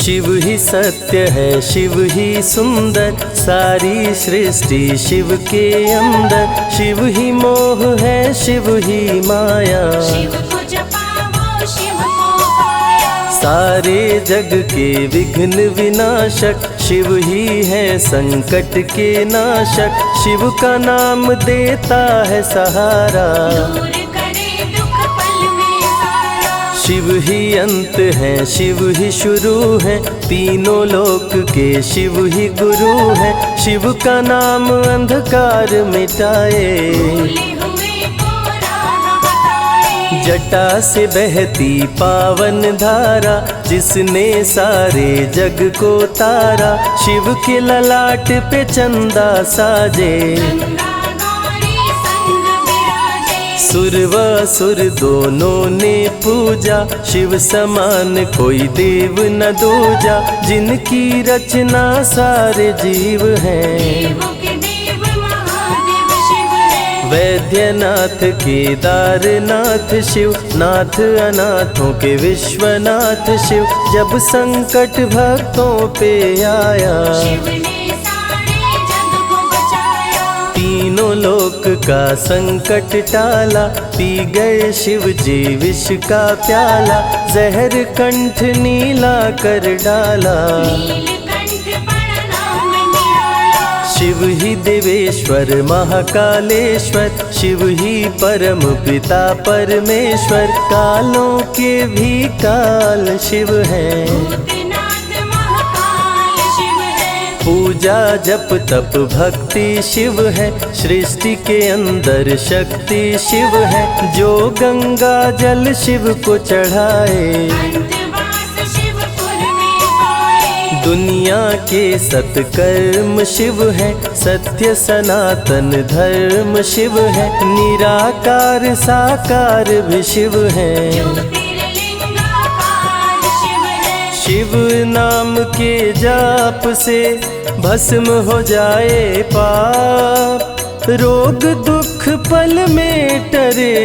शिव ही सत्य है, शिव ही सुंदर, सारी सृष्टि शिव के अंदर। शिव ही मोह है, शिव ही माया, शिव को जपाओ शिव को पाया। सारे जग के विघ्न विनाशक, शिव ही है संकट के नाशक। शिव का नाम देता है सहारा, दूर करे दुख पल में सारा। शिव ही अंत है, शिव ही शुरू है, तीनों लोक के शिव ही गुरु है। शिव का नाम अंधकार मिटाए, भूले हुए को राह बताए। जटा से बहती पावन धारा, जिसने सारे जग को तारा। शिव के ललाट पे चंदा साजे, गंगा गौरी संग विराजे। सुर व असुर दोनों ने पूजा, शिव समान कोई देव न दूजा। जिनकी रचना सारे जीव हैं, देवों के देव महादेव शिव है। वैद्यनाथ केदारनाथ शिव, नाथ अनाथों के विश्वनाथ शिव। जब संकट भक्तों पे आया, शिव ने सारे जग को बचाया। तीनों लोक का संकट टाला, पी गए शिव जी विष का प्याला। जहर कंठ नीला कर डाला, नीलकंठ बड़ा नाम निराला। शिव ही देवेश्वर महाकालेश्वर, शिव ही परम पिता परमेश्वर। कालों के भी काल शिव हैं, भूतनाथ महाकाल शिव है। पूजा जप तप भक्ति शिव है, सृष्टि के अंदर शक्ति शिव है। जो गंगा जल शिव को चढ़ाए, अंतवास शिवपुर में पाए। दुनिया के सत्कर्म शिव है, सत्य सनातन धर्म शिव है। निराकार साकार भी शिव है, ज्योतिर्लिंगाकार शिव है। शिव नाम के जाप से भस्म हो जाए पाप। रोग दुख पल में टरे,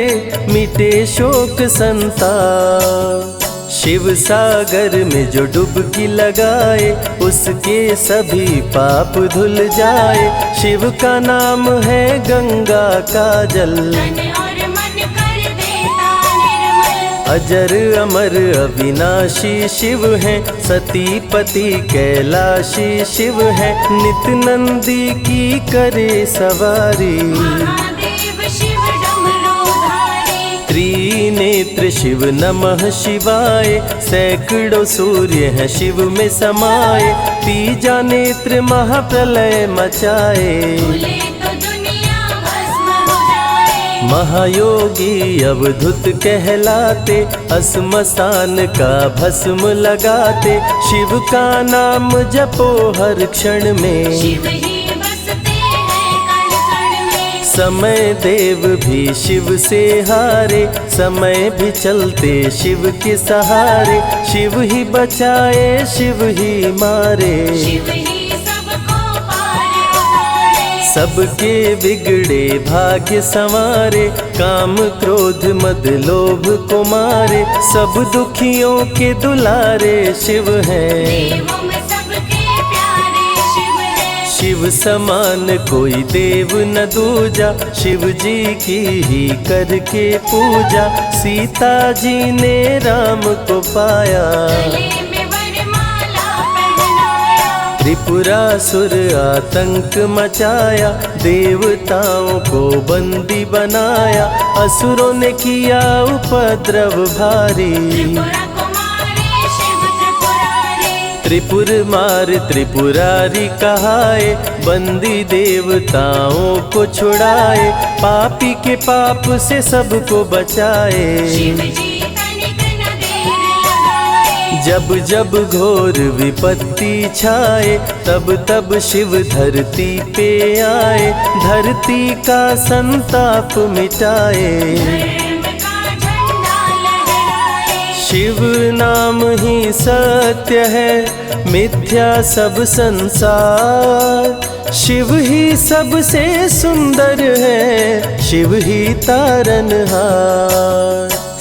मिटे शोक संताप। शिव सागर में जो डुबकी लगाए, उसके सभी पाप धुल जाए। शिव का नाम है गंगा का जल, तन और मन कर देता निर्मल। अजर अमर अविनाशी शिव है, सती पति कैलाशी शिव है। नित नंदी की करे सवारी, महादेव शिव डमरूधारी। त्रिनेत्र शिव नमः शिवाय। सैकड़ों सूर्य हैं शिव में समाये, तीजा नेत्र महाप्रलय मचाए। भूले तो दुनिया भस्म हो जाए। महायोगी अवधूत कहलाते, अस्मशान का भस्म लगाते। शिव का नाम जपो हर क्षण में, शिव ही बसते हैं कण कण में। समय देव भी शिव से हारे, समय भी चलते शिव के सहारे। शिव ही बचाए शिव ही मारे, शिव ही सबको पार उतारे। सबके बिगड़े भाग्य संवारे। काम क्रोध मद लोभ को मारे, सब दुखियों के दुलारे शिव हैं। देवों में सबके प्यारे शिव है। शिव समान कोई देव न दूजा, शिव जी की ही करके पूजा। सीता जी ने राम को पाया, गले में वरमाला पहनाया। त्रिपुरासुर आतंक मचाया, देवताओं को बंदी बनाया। असुरों ने किया उपद्रव भारी, त्रिपुरा कुमारी शिव त्रिपुरारी। त्रिपुर मार त्रिपुरारी कहाए, बंदी देवताओं को छुड़ाए। पापी के पाप से सबको बचाए, शिव जी तनिक न देर लगाए। जब जब घोर विपत्ति छाए, तब तब शिव धरती पे आए। धरती का संताप मिटाए, धर्म का झंडा लहराए। शिव नाम ही सत्य है, मिथ्या सब संसार। शिव ही सबसे सुंदर है, शिव ही तारनहार।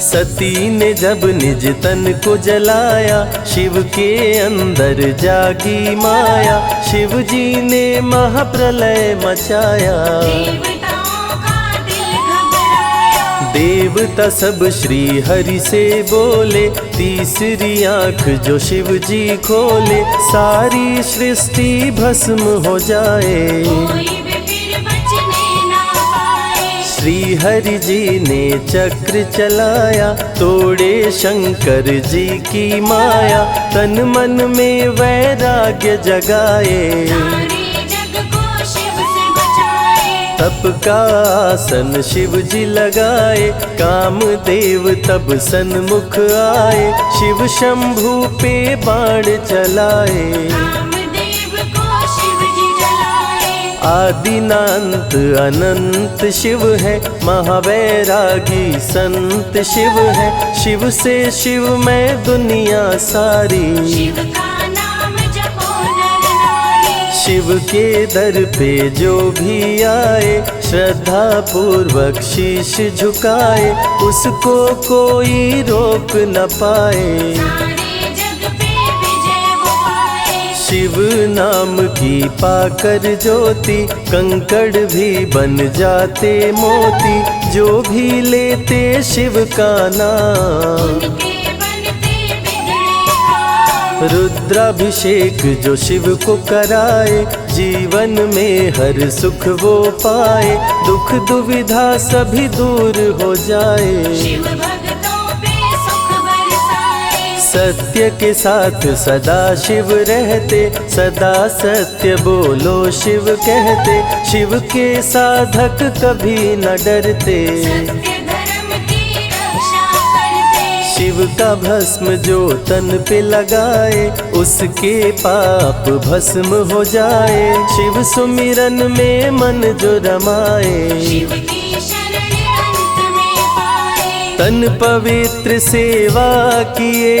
सती ने जब निज तन को जलाया, शिव के अंदर जागी माया, शिव जी ने महाप्रलय मचाया। देवताओं का दिल घबराया, देवता सब श्री हरि से बोले, तीसरी आंख जो शिव जी खोले, सारी सृष्टि भस्म हो जाए। कोई भी फिर बचने ना पाए। श्री हरि जी ने चक्र चलाया, तोड़े शंकर जी की माया, तन मन में वैराग्य जगाए। सारे जग को शिव से बचाए। तप का आसन शिव जी लगाए, कामदेव तब सन्मुख आए, शिव शंभू पे बाण चलाए। कामदेव को शिव जी जलाए। आदिनांत अनंत शिव है, महावैरागी संत शिव है, शिव से शिव में दुनिया सारी। शिव का नाम जपो नर नारी। शिव के दर पे जो भी आए, श्रद्धा पूर्वक शीश झुकाए, उसको कोई रोक न पाए। सारे जग पे विजय वो पाए। शिव नाम की पाकर ज्योति, कंकड़ भी बन जाते मोती, जो भी लेते शिव का नाम। उनके बनते बिगड़े काम। रुद्राभिषेक जो शिव को कराए, जीवन में हर सुख वो पाए, दुख दुविधा सभी दूर हो जाए। शिव भक्तों पे सुख बरसाए। सत्य के साथ सदा शिव रहते, सदा सत्य बोलो शिव कहते, शिव के साधक कभी न डरते। सत्य धर्म की रक्षा करते। शिव का भस्म जो तन पे लगाए, उसके पाप भस्म हो जाए। शिव सुमिरन में मन जो रमाए, शिव की शरण अंत में पाए। तन पवित्र सेवा किए,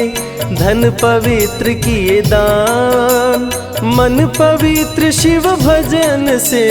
धन पवित्र किए दान, मन पवित्र शिव भजन से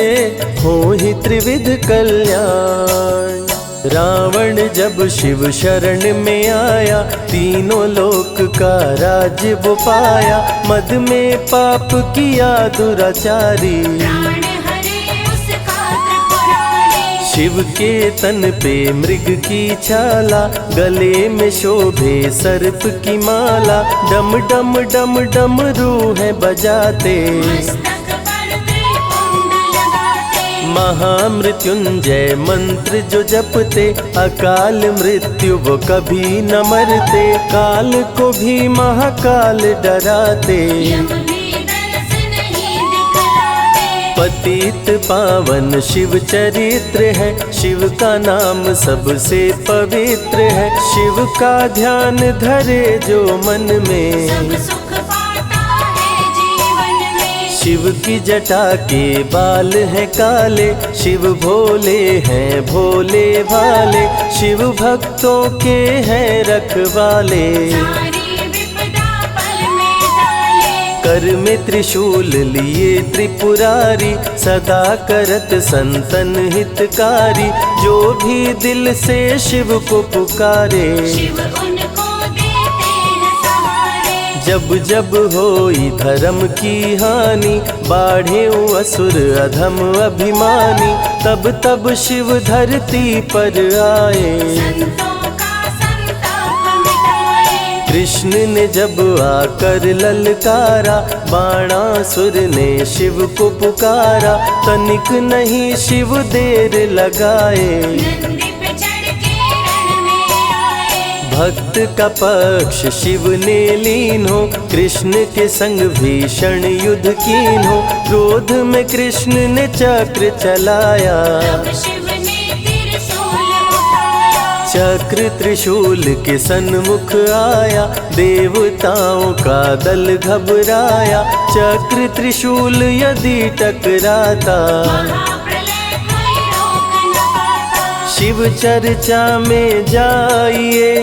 हो ही त्रिविध कल्याण। रावण जब शिव शरण में आया, तीनों लोक का राज्य वो पाया, मद में पाप किया दुराचारी। प्राण हरे उसका त्रिपुरारी। शिव के तन पे मृग की छाला, गले में शोभे सर्प की माला, डम डम डम डम रूह बजाते। मस्तक पर त्रिपुंड लगाते। महामृत्युंजय मंत्र जो जपते, अकाल मृत्यु वो कभी न मरते, काल को भी महाकाल डराते। यम भी दरस नहीं दिखलाते। पतित पावन शिव चरित्र है, शिव का नाम सबसे पवित्र है, शिव का ध्यान धरे जो मन में, सब सुख पाता है जीवन में। शिव की जटा के बाल हैं काले, शिव भोले हैं भोले भाले, शिव भक्तों के हैं रखवाले। सारी विपदा पल में टाले। कर में त्रिशूल लिए त्रिपुरारी, सदा करत संतन हितकारी, जो भी दिल से शिव को पुकारे। शिव उनको देते हैं सहारे। जब जब होई धर्म की हानि, बाढ़े असुर अधम अभिमानी, तब तब शिव धरती पर आए। संतों का संताप मिटाए। कृष्ण ने जब आकर ललकारा, बाणासुर ने शिव को पुकारा, तनिक नहीं शिव देर लगाए। नंदी पे चढ़ के रण में आए। भक्त का पक्ष शिव ने लीन हो, कृष्ण के संग भीषण युद्ध कीन हो, क्रोध में कृष्ण ने चक्र चलाया। तब शिव ने त्रिशूल उठाया। चक्र त्रिशूल के सन्मुख आया, देवताओं का दल घबराया, चक्र त्रिशूल यदि टकराता, महाप्रलय कोई रोक न पाता। शिव चर्चा में जाइए,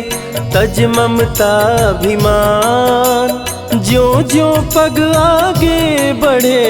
तज ममता अभिमान, ज्यों ज्यों पग आगे बढ़े,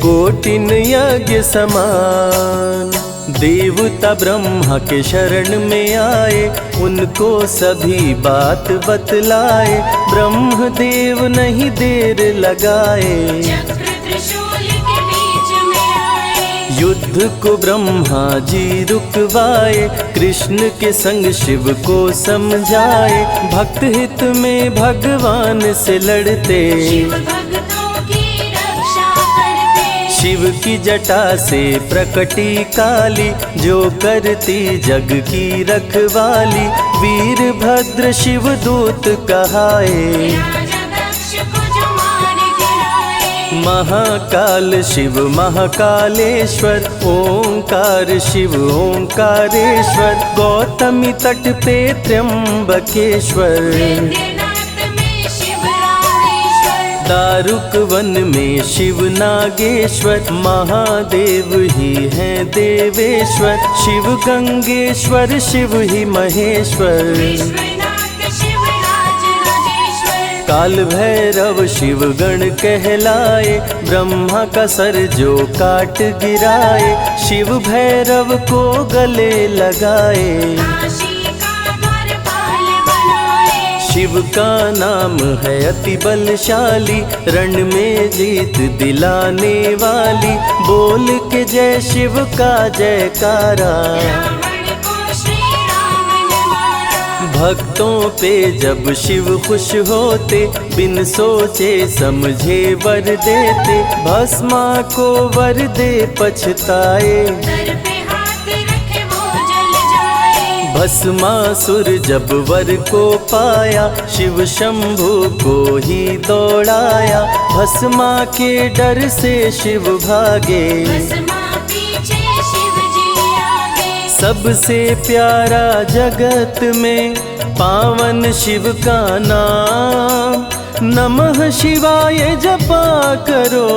कोटिन यज्ञ समान। देवता ब्रह्मा के शरण में आए, उनको सभी बात बतलाए। ब्रह्मदेव नहीं देर लगाए, चक्र त्रिशूल के बीच में आए। युद्ध को ब्रह्मा जी रुकवाए, कृष्ण के संग शिव को समझाए। भक्त हित में भगवान से लड़ते, शिव भक्तों की रक्षा करते। शिव की जटा से प्रकटी काली, जो करती जग की रखवाली। वीरभद्र शिव दूत कहाए, राजा दक्ष को जो मार गिराए। महाकाल शिव महाकालेश्वर, ओंकार शिव ओंकारेश्वर। गौतमी तट पे त्र्यंबकेश्वर, वैद्यनाथ में शिव रामेश्वर। दारुक वन में शिव नागेश्वर। महादेव ही हैं देवेश्वर, शिव गंगेश्वर शिव ही महेश्वर। विश्वनाथ शिव राज राजेश्वर। काल भैरव शिव गण कहलाए, ब्रह्मा का सर जो काट गिराए। शिव भैरव को गले लगाए, काशी का द्वारपाल बनाए। शिव का नाम है अति बलशाली, रण में जीत दिलाने वाली। बोल के जय शिव का जयकारा, रावण को श्री राम ने मारा। भक्तों पे जब शिव खुश होते, बिन सोचे समझे वर देते। भस्मा को वर दे पछताए, सर पे हाथ रखे वो जल जाए। भस्मासुर जब वर को पाया, शिव शंभु को ही दौड़ाया। भस्मा के डर से शिव भागे, भस्मा पीछे शिव जी आगे। सबसे प्यारा जगत में पावन शिव का नाम। नमः शिवाय जपा करो,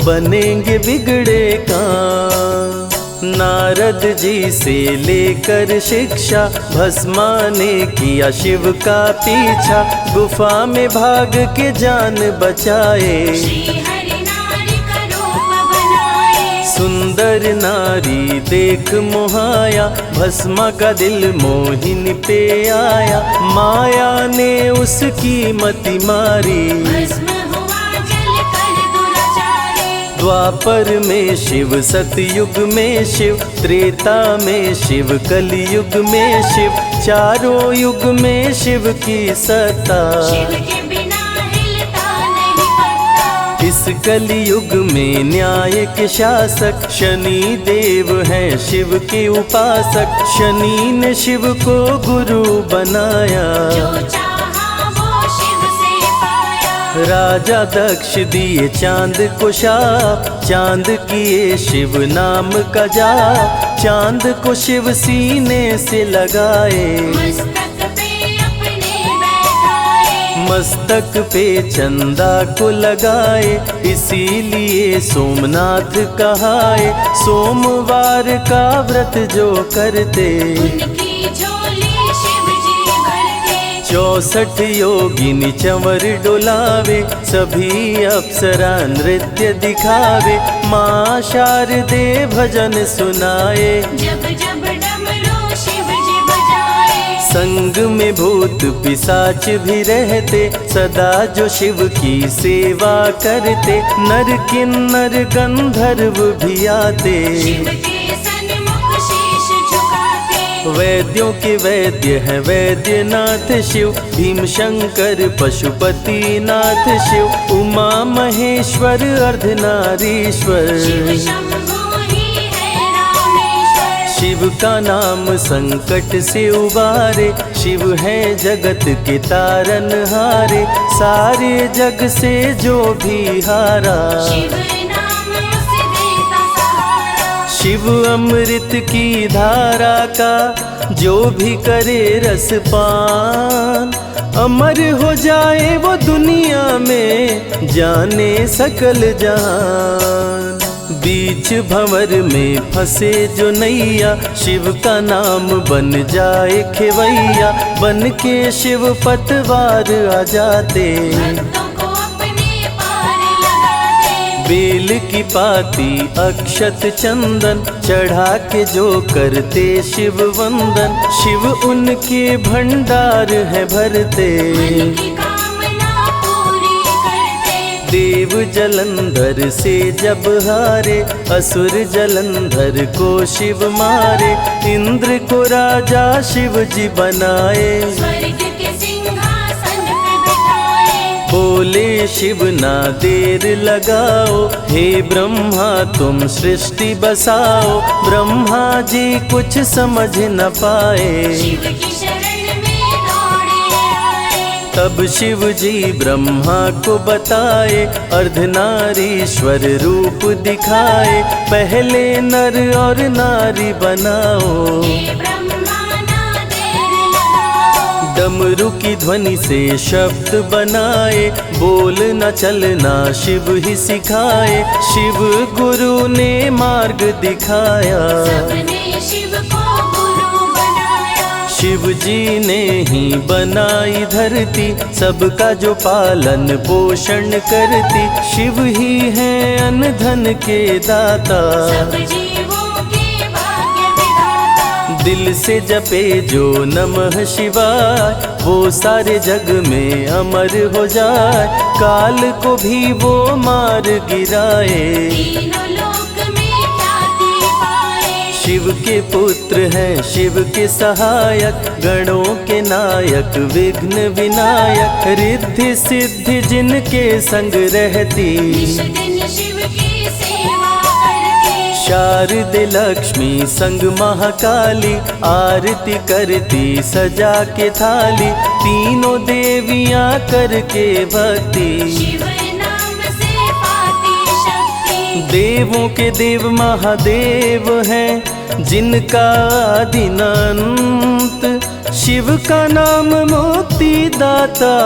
बनेंगे बिगड़े काम। नारद जी से लेकर शिक्षा, भस्मा ने किया शिव का पीछा। गुफा में भाग के जान बचाए, श्री हरि नारी का रूप बनाए। सुंदर नारी देख मोहाया, भस्मा का दिल मोहिनी पे आया। माया ने उसकी मति मारी, भस्म हुआ जल कर दुराचारी। द्वापर में शिव सतयुग में शिव, त्रेता में शिव कलयुग में शिव। चारों युग में शिव की सत्ता, शिव के बिना हिलता नहीं पत्ता। इस कलयुग में न्याय के शासक, शनि देव हैं शिव के उपासक। शनि ने शिव को गुरु बनाया, जो चाहा वो शिव से पाया। राजा दक्ष दिए चांद को शाप, चांद किए शिव नाम का जाप। चांद को शिव सीने से लगाए, मस्तक पे अपने बैठाए। मस्तक पे चंदा को लगाए। इसीलिए सोमनाथ कहाए, सोमवार का व्रत जो करते। उनकी झोली शिव जी भरते। 64 योगिनी चंवर डोलावे, सभी अप्सरा नृत्य दिखावे। माँ शारदे भजन सुनाए, जब जब डमरू शिव जी बजाए। संग में भूत पिशाच भी रहते, सदा जो शिव की सेवा करते। नर किन्नर गंधर्व भी आते, शिव के सन्मुख शीश झुकाते। वैद्यों के वैद्य है वैद्यनाथ शिव। भीम शंकर पशुपति नाथ शिव। उमा महेश्वर अर्धनारीश्वर, शिव शंभु ही है रामेश्वर। शिव का नाम संकट से उबारे। शिव है जगत के तारनहारे, सारे जग से जो भी हारा। शिव नाम उसे देता सहारा। शिव अमृत की धारा का जो भी करे रसपान, अमर हो जाए वो दुनिया में, जाने सकल जहान। बीच भंवर में फंसे जो नैया, शिव का नाम बन जाए खेवैया। बन के शिव पतवार आ जाते, भक्तों को अपने पार लगाते। बेल की पाती अक्षत चंदन चढ़ा के जो करते शिव वंदन, शिव उनके भंडार है भरते। मन की कामना पूरी करते। देव जलंधर से जब हारे, असुर जलंधर को शिव मारे। इंद्र को राजा शिव जी बनाए, स्वर्ग के सिंहासन पे बिठाए। बोले शिव ना देर लगाओ, हे ब्रह्मा तुम सृष्टि बसाओ। ब्रह्मा जी कुछ समझ न पाए, शिव की शरण में दौड़े आए। तब शिव जी ब्रह्मा को बताए, अर्धनारीश्वर रूप दिखाए। पहले नर और नारी बनाओ, हे ब्रह्मा ना देर लगाओ। डमरू की ध्वनि से शब्द बनाए, बोलना चलना शिव ही सिखाए। शिव गुरु ने मार्ग दिखाया, सबने शिव को गुरु बनाया। शिव जी ने ही बनाई धरती, सबका जो पालन पोषण करती। शिव ही है अन्न धन के दाता, सब जीवों के भाग्य विधाता। दिल से जपे जो नमः शिवाय, वो सारे जग में अमर हो जाए। काल को भी वो मार गिराए, तीनों लोक में ख्याति पाए। शिव के पुत्र हैं शिव के सहायक, गणों के नायक विघ्न विनायक। रिद्धि सिद्धि जिनके संग रहती, निश दिन शिव की सेवा करते। शारदे लक्ष्मी संग महाकाली, आरती करती सजा के थाली। तीनों देवियां करके भक्ति, शिव नाम से पाती शक्ति। देवों के देव महादेव हैं, जिनका आदि न अंत। शिव का नाम मुक्ति दाता,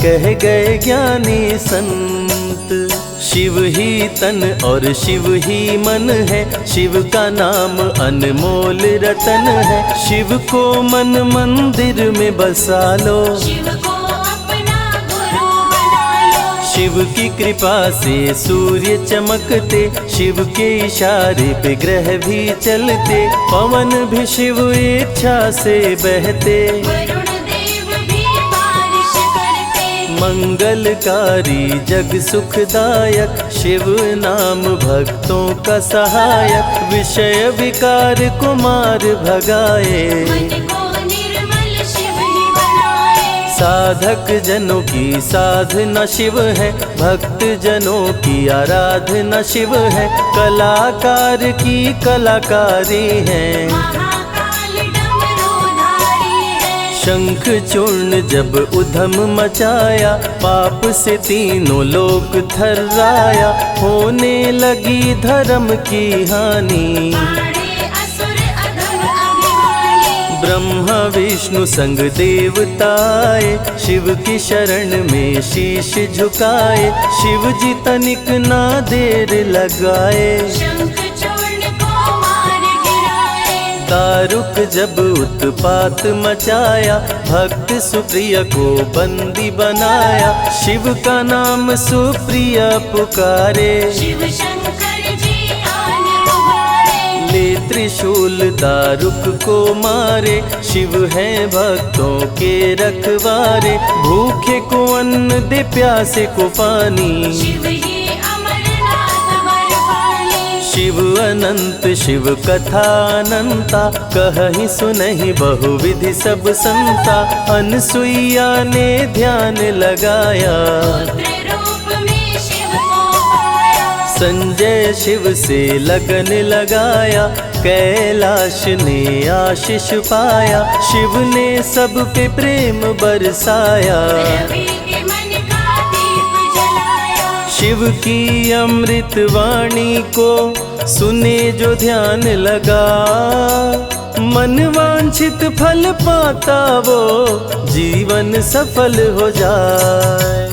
कह गए ज्ञानी संत। शिव ही तन और शिव ही मन है, शिव का नाम अनमोल रतन है। शिव को मन मंदिर में बसा लो, शिव को अपना गुरु बना लो। शिव की कृपा से सूर्य चमकते, शिव के इशारे पे ग्रह भी चलते। पवन भी शिव इच्छा से बहते, वरुण देव भी बारिश करते। मंगलकारी जग सुखदायक, शिव नाम भक्तों का सहायक। विषय विकार को मार भगाए, मन को निर्मल शिव ही बनाए। साधक जनों की साधना शिव है, भक्त जनों की आराधना शिव है। कलाकार की कलाकारी है, महाकाल डमरूधारी है। शंख चूर्ण जब उधम मचाया, पाप से तीनों लोक थर्राया। होने लगी धर्म की हानि, बाड़े असुर अधम अभिमानी। ब्रह्मा विष्णु संग देवताए, शिव की शरण में शीश झुकाए। शिव जी तनिक ना देर लगाए, शंख चूर्ण को मार गिराए। दारुक जब उत्पात मचाया, भक्त सुप्रिय को बंदी बनाया। शिव का नाम सुप्रिय पुकारे, शिव शंकर जी आन उबारे। ले त्रिशूल दारुक को मारे। शिव है भक्तों के रखवारे, भूखे को अन्न दे प्यासे को पानी। शिव ही अमरनाथ वर पानी। शिव अनंत शिव कथा अनंता, कहीं सुनहि बहुविधि सब संता। अनसुईया ने ध्यान लगाया, पुत्र रूप में शिव को पाया। संजय शिव से लगन लगाया। कैलाश ने आशीष पाया, शिव ने सब पे प्रेम बरसाया। रवि के मन का दीप जलाया। शिव की अमृत वाणी को सुने जो ध्यान लगा, मन वांछित फल पाता वो जीवन सफल हो जाए।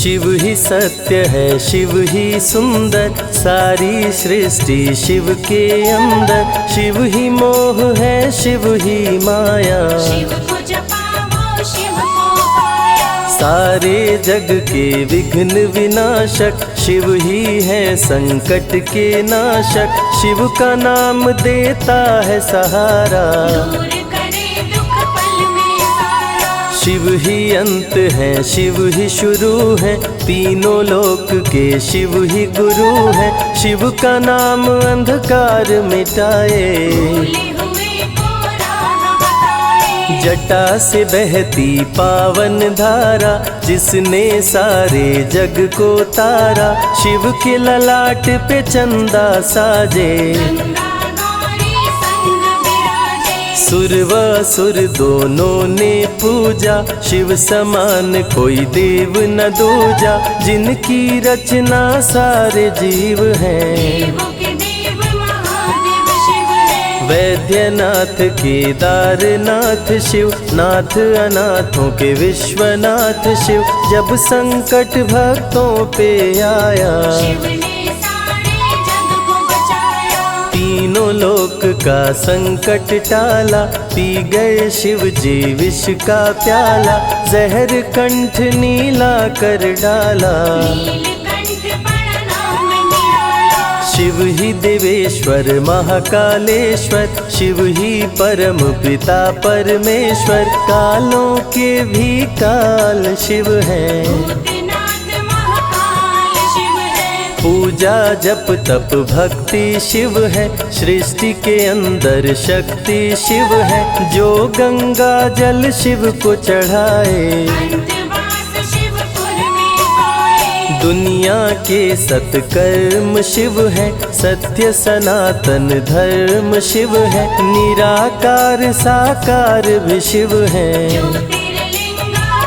शिव ही सत्य है, शिव ही सुंदर, सारी सृष्टि शिव के अंदर। शिव ही मोह है, शिव ही माया, शिव को जपाओ शिव को पाया। सारे जग के विघ्न विनाशक, शिव ही है संकट के नाशक। शिव का नाम देता है सहारा, दूर करे दुख पल में सारा। शिव ही अंत है, शिव ही शुरू है, तीनों लोक के शिव ही गुरु है। शिव का नाम अंधकार मिटाए, भूले हुए को राह बताए। जटा से बहती पावन धारा, जिसने सारे जग को तारा। शिव के ललाट पे चंदा साजे, गंगा गौरी संग विराजे। सुर व असुर दोनों ने पूजा, शिव समान कोई देव न दूजा। जिनकी रचना सारे जीव हैं, देवों के देव महादेव शिव है। वैद्यनाथ केदारनाथ शिव, नाथ अनाथों के विश्वनाथ शिव। जब संकट भक्तों पे आया, शिव ने सारे जग को बचाया। तीनों लोक का संकट टाला, पी गए शिव जी विष का प्याला। जहर कंठ नीला कर डाला, नीलकंठ बड़ा नाम निराला। शिव ही देवेश्वर महाकालेश्वर, शिव ही परम पिता परमेश्वर। कालों के भी काल शिव है, भूतनाथ महाकाल शिव है। पूजा जप तप भक्ति शिव है, सृष्टि के अंदर शक्ति शिव है। जो गंगा जल शिव को चढ़ाए, अंतवास शिवपुर में पाए। दुनिया के सत्कर्म शिव है, सत्य सनातन धर्म शिव है। निराकार साकार भी शिव है, ज्योतिर्लिंगाकार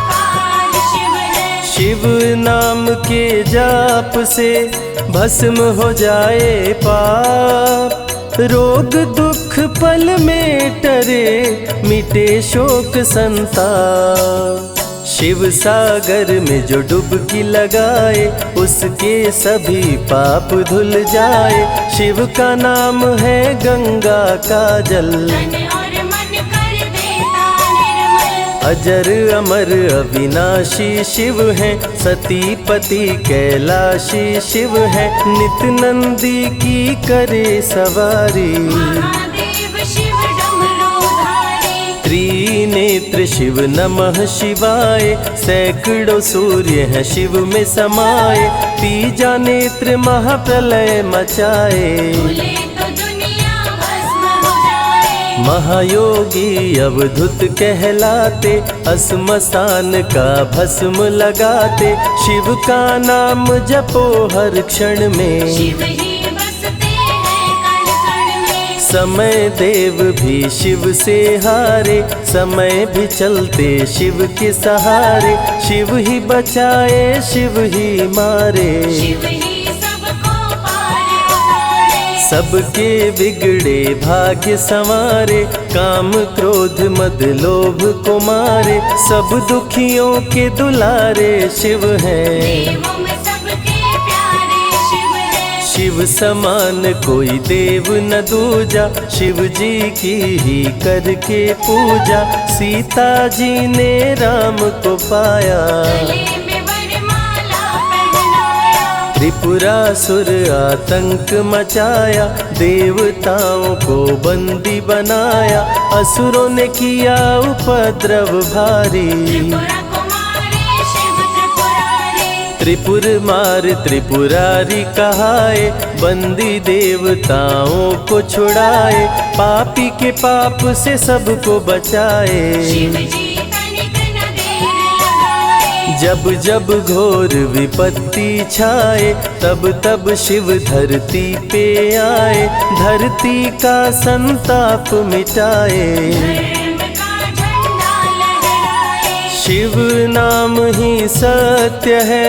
शिव है। शिव नाम के जाप से भस्म हो जाए पाप। रोग दुख पल में टरे, मिटे शोक संताप। शिव सागर में जो डुबकी लगाए, उसके सभी पाप धुल जाए। शिव का नाम है गंगा का जल, तन और मन कर देता निर्मल। अजर अमर अविनाशी शिव है, सती पति कैलाशी शिव है। नित नंदी की करे सवारी, महादेव शिव डमरूधारी। त्रिनेत्र शिव नमः शिवाय। सैकड़ों सूर्य है शिव में समाये, तीजा नेत्र महाप्रलय मचाए। भूले तो दुनिया भस्म हो जाए। महायोगी अवधूत कहलाते, असमसान का भस्म लगाते। शिव का नाम जपो हर क्षण में, शिव ही बसते हैं कण कण में। समय देव भी शिव से हारे, समय भी चलते शिव के सहारे। शिव ही बचाए शिव ही मारे, शिव ही सबको पार उतारे। सबके बिगड़े भाग्य संवारे। काम क्रोध मद लोभ को मारे, सब दुखियों के दुलारे शिव हैं। देवों में सबके प्यारे शिव है। शिव समान कोई देव न दूजा, शिव जी की ही करके पूजा। सीता जी ने राम को पाया, गले में वरमाला पहनाया। त्रिपुरासुर आतंक मचाया। देवताओं को बंदी बनाया, असुरों ने किया उपद्रव भारी। त्रिपुरा कुमारी शिव त्रिपुरारी। त्रिपुर मार त्रिपुरारी कहाए, बंदी देवताओं को छुड़ाए। पापी के पाप से सबको बचाए, शिव जी तनिक न देर लगाए। जब जब घोर विपत्ति छाए, तब तब शिव धरती पे आए। धरती का संताप मिटाए, धर्म का झंडा लहराए। शिव नाम ही सत्य है,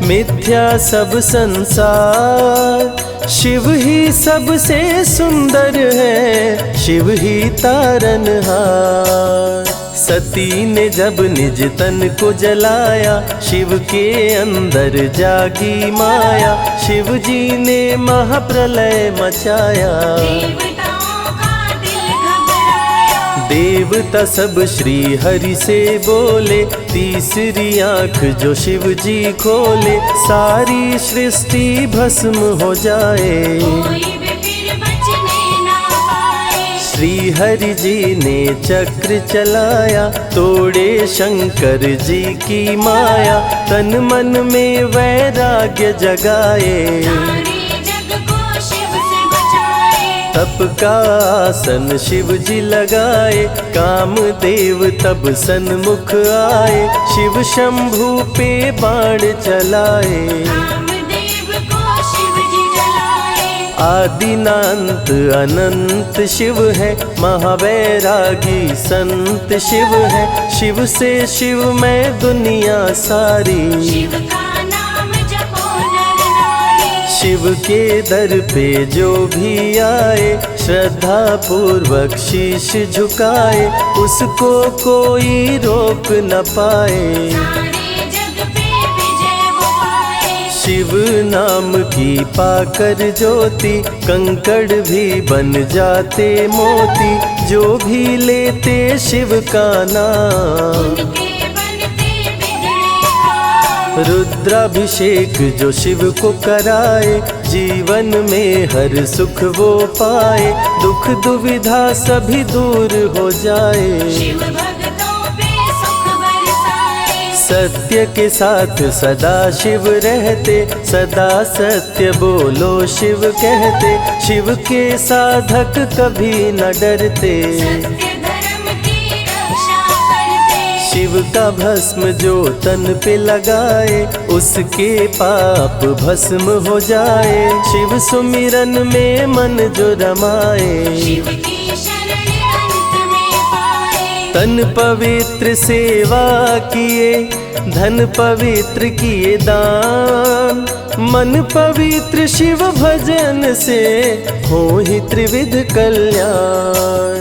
मिथ्या सब संसार। शिव ही सबसे सुंदर है, शिव ही तारनहार। सती ने जब निज तन को जलाया, शिव के अंदर जागी माया। शिव जी ने महाप्रलय मचाया, देवताओं का दिल घबराया। देवता सब श्री हरि से बोले, तीसरी आंख जो शिव जी खोले, सारी सृष्टि भस्म हो जाए। कोई भी फिर बचने ना पाए। श्री हरि जी ने चक्र चलाया, तोड़े शंकर जी की माया। तन मन में वैराग्य जगाए, सारे जग को शिव से बचाए। तप का आसन शिव जी लगाए, कामदेव तब सन्मुख आए। शिव शंभू पे बाण चलाए, कामदेव को शिव जी जलाए। आदिनांत अनंत शिव है, महावैरागी संत शिव है। शिव से शिव में दुनिया सारी, शिव का नाम जपो नर नारी। शिव के दर पे जो भी आए, श्रद्धा पूर्वक शीश झुकाए। उसको कोई रोक न पाए, सारे जग पे विजय वो पाए। शिव नाम की पाकर ज्योति, कंकड़ भी बन जाते मोती। जो भी लेते शिव का नाम, उनके बनते बिगड़े काम। रुद्राभिषेक जो शिव को कराए, जीवन में हर सुख वो पाए। दुख दुविधा सभी दूर हो जाए, शिव भक्तों पे सुख बरसाए। सत्य के साथ सदा शिव रहते, सदा सत्य बोलो शिव कहते। शिव के साधक कभी न डरते, सत्य धर्म की रक्षा करते। शिव का भस्म जो तन पे लगाए, उसके पाप भस्म हो जाए। शिव सुमिरन में मन जो रमाए, शिव की शरण अंत में पाए। तन पवित्र सेवा किए, धन पवित्र किए दान। मन पवित्र शिव भजन से, हो ही त्रिविध कल्याण।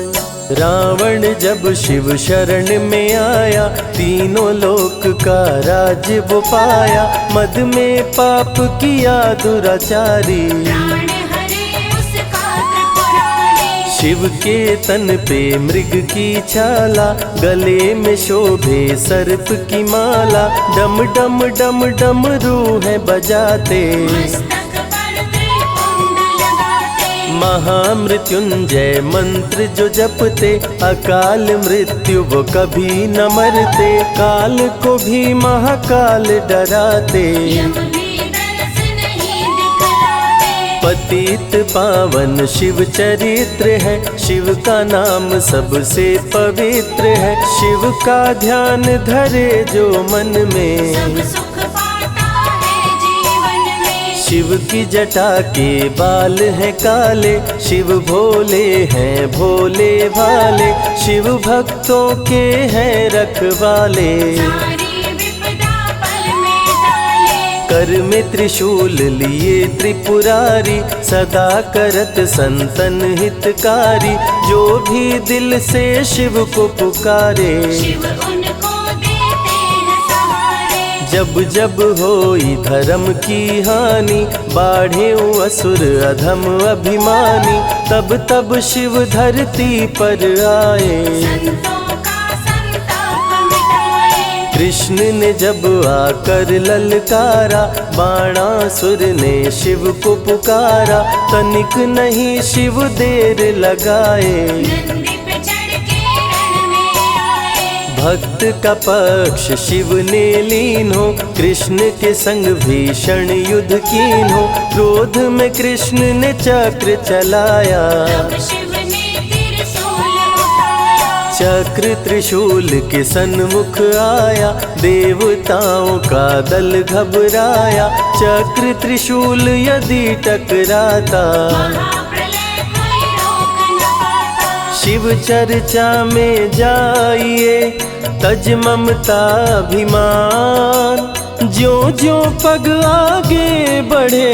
रावण जब शिव शरण में आया, तीनों लोक का राज्य वो पाया। मद में पाप किया दुराचारी, प्राण हरे उसका त्रिपुरारी। शिव के तन पे मृग की छाला, गले में शोभे सर्प की माला। डम डम डम डम रूह बजाते, मस्तक पर त्रिपुंड लगाते। महामृत्युंजय मंत्र जो जपते, अकाल मृत्यु वो कभी न मरते। काल को भी महाकाल डराते, यम भी दर्श नहीं दिखलाते। पतित पावन शिव चरित्र है, शिव का नाम सबसे पवित्र है। शिव का ध्यान धरे जो मन सब में, सुख पाता है जीवन में। शिव की जटा के बाल हैं काले, शिव भोले हैं भोले भाले। शिव भक्तों के हैं रखवाले, सारी विपदा पल में टाले। कर में त्रिशूल लिए त्रिपुरारी, सदा करत संतन हितकारी। जो भी दिल से शिव को पुकारे, शिव उनको देते हैं सहारे। जब जब होई धर्म की हानि, बाढ़े असुर अधम अभिमानी। तब तब शिव धरती पर आए, संतों का संताप मिटाए। कृष्ण ने जब आकर ललकारा, बाणासुर ने शिव को पुकारा। तनिक नहीं शिव देर लगाए, नंदी पे चढ़ के रण में आए। भक्त का पक्ष शिव ने लीन हो, कृष्ण के संग भीषण युद्ध कीन हो। क्रोध में कृष्ण ने चक्र चलाया, तब शिव ने त्रिशूल उठाया। चक्र त्रिशूल के सन्मुख आया, देवताओं का दल घबराया। चक्र त्रिशूल यदि टकराता, महाप्रलय कोई रोक न पाता। शिव चर्चा में जाइए तज ममता अभिमान। ज्यों ज्यों पग आगे बढ़े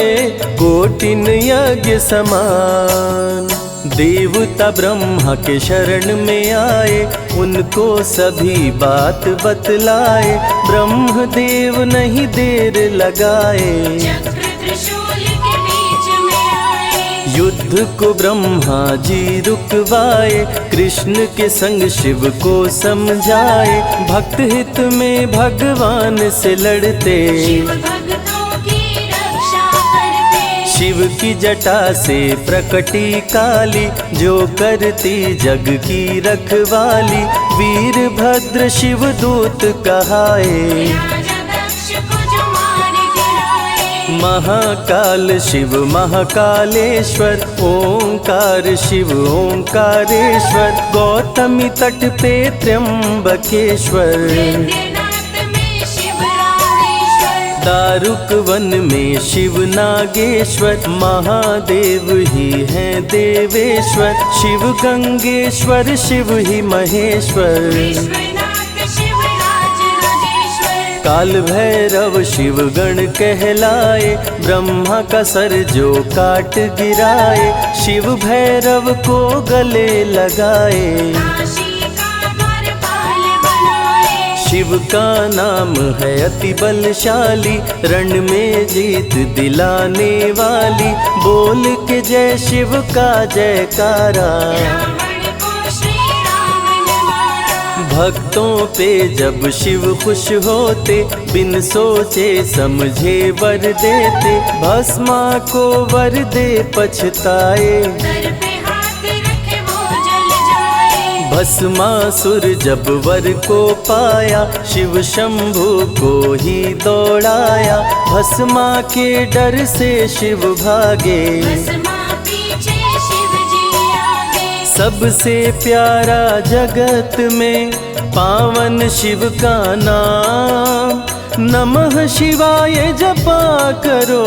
कोटिन यज्ञ समान। देवता ब्रह्मा के शरण में आए उनको सभी बात बतलाए। ब्रह्मदेव नहीं देर लगाए चक्र त्रिशूल के बीच में आए। युद्ध को ब्रह्मा जी रुकवाए। कृष्ण के संग शिव को समझाए। भक्त हित में भगवान से लड़ते शिव भक्तों की रक्षा करते। शिव की जटा से प्रकटी काली जो करती जग की रखवाली। वीरभद्र शिव दूत कहाए राजा दक्ष को जो मार गिराए। महाकाल शिव महाकालेश्वर। ओंकार शिव ओंकारेश्वर। गौतमी तट पे त्र्यंबकेश्वर। वैद्यनाथ में शिव रामेश्वर। दारुक वन में शिव नागेश्वर। महादेव ही हैं देवेश्वर। शिव गंगेश्वर शिव ही महेश्वर। विश्वनाथ शिव राज राजेश्वर। काल भैरव शिव गण कहलाए। ब्रह्मा का सर जो काट गिराए। शिव भैरव को गले लगाए। काशी का द्वारपाल बनाए। शिव का नाम है अति बलशाली। रण में जीत दिलाने वाली। बोल के जय शिव का जयकारा। रावण को श्री राम ने मारा। भक्तों पे जब शिव खुश होते बिन सोचे समझे वर देते। भस्मा को वर दे पछताए। सर पे हाथ रखे वो जल जाए। भस्मासुर जब वर को पाया शिव शंभु को ही दौड़ाया। भस्मा के डर से शिव भागे भस्मा पीछे शिव जी आगे। सबसे प्यारा जगत में पावन शिव का नाम। नमः शिवाय जपा करो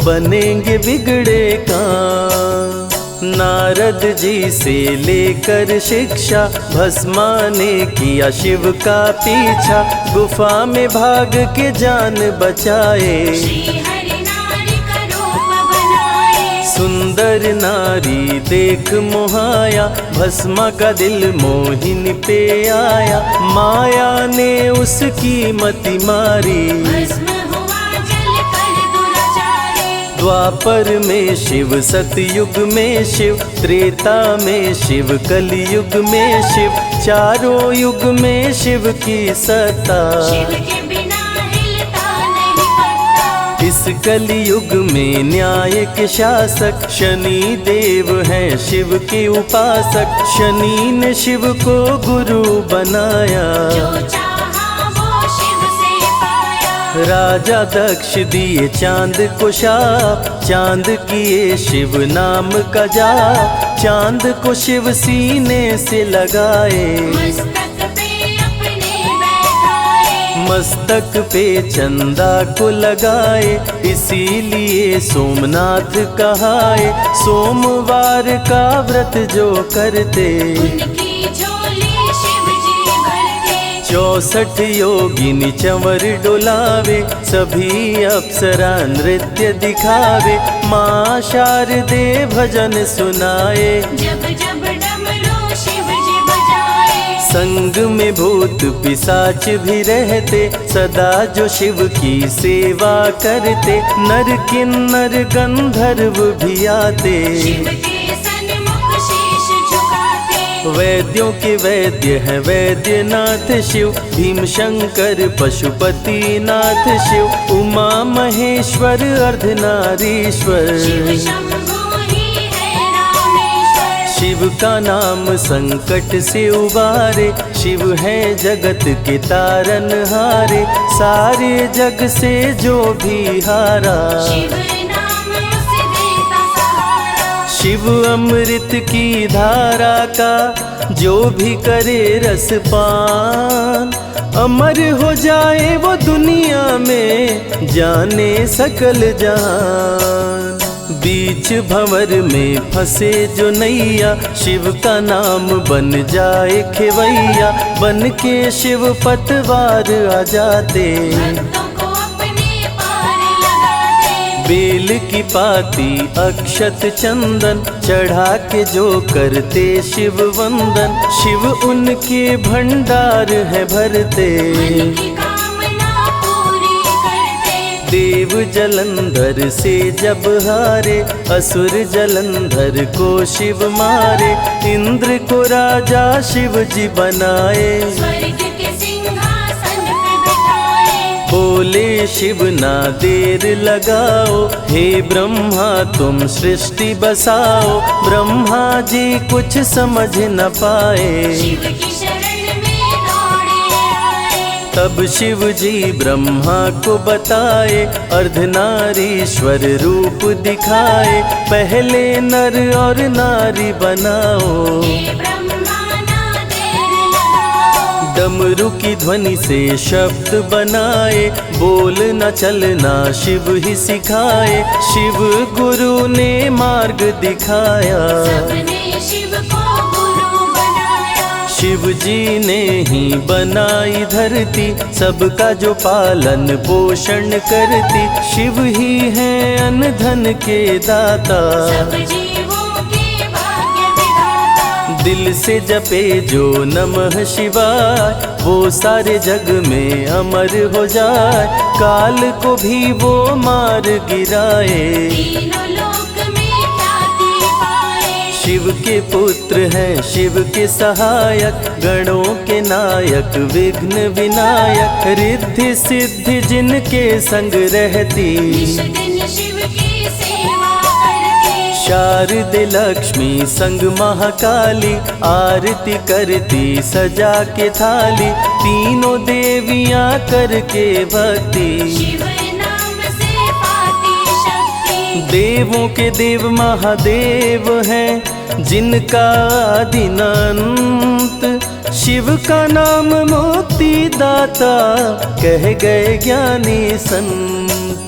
बनेंगे बिगड़े काम। नारद जी से लेकर शिक्षा भस्मा ने किया शिव का पीछा। गुफा में भाग के जान बचाए। श्री हरि नारी का रूप बनाए। सुंदर नारी देख मोहाया। भस्मा का दिल मोहिनी पे आया। माया ने उसकी मति मारी। भस्म हुआ जल कर दुराचारी। द्वापर में शिव सतयुग में शिव। त्रेता में शिव कलयुग में शिव। चारों युग में शिव की सत्ता। शिव के बिना हिलता नहीं पत्ता। इस कलयुग में न्याय के शासक शनि देव हैं शिव के उपासक। शनि ने शिव को गुरु बनाया। जो चाहा वो शिव से पाया। राजा दक्ष दिए चांद को शाप। चांद किए शिव नाम का जाप। चांद को शिव सीने से लगाए। मस्तक पे अपने बैठाए। मस्तक पे चंदा को लगाए। इसीलिए सोमनाथ कहाए। सोमवार का व्रत जो करते उनकी झोली शिव जी भरते। 64 योगिनी चंवर डोलावे। सभी अप्सरा नृत्य दिखावे। माँ शारदे भजन सुनाए। जब जब डमरू शिव जी बजाए। संग में भूत पिशाच भी रहते। सदा जो शिव की सेवा करते। नर किन्नर गंधर्व भी आते। शिव के सन्मुख शीश झुकाते। वैद्यों के वैद्य है वैद्यनाथ शिव। भीम शंकर पशुपति नाथ शिव। उमा महेश्वर अर्धनारीश्वर। शिव शंभु ही है रामेश्वर। शिव का नाम संकट से उबारे। शिव है जगत के तारनहारे। सारे जग से जो भी हारा। शिव नाम उसे देता सहारा। शिव अमृत की धारा का जो भी करे रसपान। अमर हो जाए वो दुनिया में जाने सकल जहान। बीच बीच भंवर में फंसे जो नैया, शिव का नाम बन जाए खेवैया। बन के शिव पतवार आ जाते, भक्तों को अपने पार लगाते। बेल की पाती अक्षत चंदन चढ़ा के जो करते शिव वंदन, शिव उनके भंडार है भरते। मन की कामना पूरी करते। देव जलंधर से जब हारे, असुर जलंधर को शिव मारे। इंद्र को राजा शिव जी बनाए, स्वर्ग के सिंहासन पे बिठाए। बोले शिव ना देर लगाओ, हे ब्रह्मा तुम सृष्टि बसाओ। ब्रह्मा जी कुछ समझ न पाए, शिव की शरण में दौड़े आए। तब शिव जी ब्रह्मा को बताए, अर्धनारीश्वर रूप दिखाए। पहले नर और नारी बनाओ, हे ब्रह्मा ना देर लगाओ। डमरू की ध्वनि से शब्द बनाए। बोल न चलना शिव ही सिखाए, शिव गुरु ने मार्ग दिखाया। सबने शिव को गुरु बनाया। शिव जी ने ही बनाई धरती, सबका जो पालन पोषण करती। शिव ही है अन्न धन के दाता, सब जीवों के भाग्य विधाता। दिल से जपे जो नमः शिवाय, वो सारे जग में अमर हो जाए। काल को भी वो मार गिराए, तीनों लोक में ख्याति पाए। शिव के पुत्र हैं शिव के सहायक, गणों के नायक विघ्न विनायक। रिद्धि सिद्धि जिनके संग रहती, निश दिन शिव की सेवा करके। शारदे लक्ष्मी संग महाकाली, आरती करती सजा के थाली। तीनों देवियां करके भक्ति, शिव नाम से पाती शक्ति। देवों के देव महादेव हैं, जिनका आदिनांत। शिव का नाम मुक्ति दाता, कह गए ज्ञानी संत।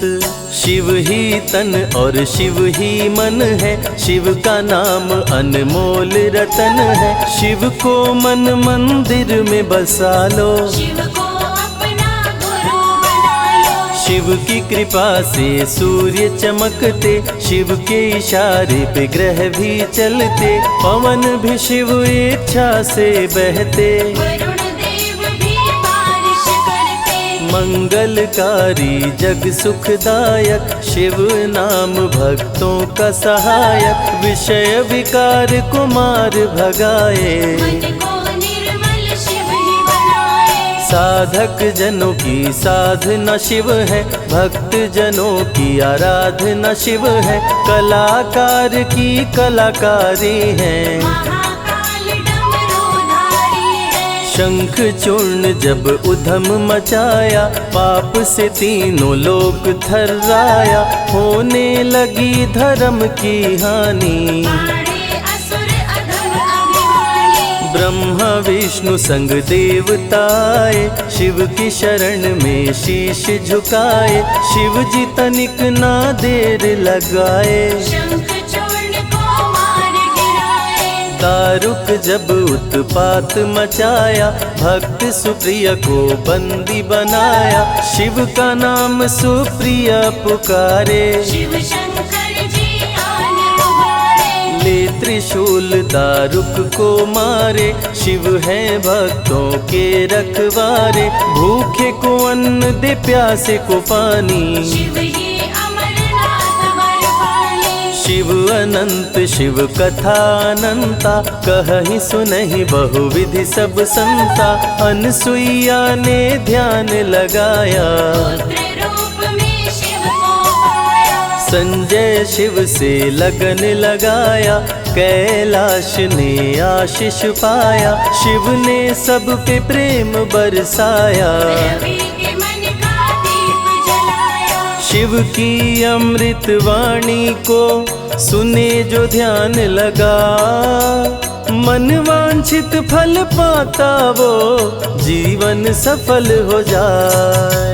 शिव ही तन और शिव ही मन है, शिव का नाम अनमोल रतन है। शिव को मन मंदिर में बसा लो, शिव को अपना गुरु बना लो। शिव की कृपा से सूर्य चमकते, शिव के इशारे पे ग्रह भी चलते। पवन भी शिव इच्छा से बहते, वरुण देव भी बारिश करते। मंगलकारी जग सुखदायक, शिव नाम भक्तों का सहायक। विषय विकार को मार भगाए, मन को निर्मल शिव ही बनाए। साधक जनों की साधना शिव है, भक्त जनों की आराधना शिव है। कलाकार की कलाकारी है, महाकाल डमरूधारी है। शंख चूर्ण जब उधम मचाया, पाप से तीनों लोक थर्राया। होने लगी धर्म की हानि, पाड़े असुर अधम अभिमानी। ब्रह्मा विष्णु संग देवताए, शिव की शरण में शीश झुकाए। शिव जी तनिक ना देर लगाए, शंख चूर्ण को मार गिराए। दारुक जब उत्पात मचाया, भक्त सुप्रिय को बंदी बनाया। शिव का नाम सुप्रिय पुकारे, शिव शंकर जी आन उबारे। ले त्रिशूल दारुक को मारे। शिव है भक्तों के रखवारे, भूखे को अन्न दे प्यासे को पानी। शिव ही अमरनाथ बरपाली। शिव अनंत शिव कथा अनंता, कहीं सुनहि बहुविधि सब संता। अनसुईया ने ध्यान लगाया, पुत्र रूप में शिव को पाया। संजय शिव से लगन लगाया। कैलाश ने आशीष पाया, शिव ने सब पे प्रेम बरसाया। रवि के मन का दीप जलाया। शिव की अमृत वाणी को सुने जो ध्यान लगा, मन वांछित फल पाता वो जीवन सफल हो जाए।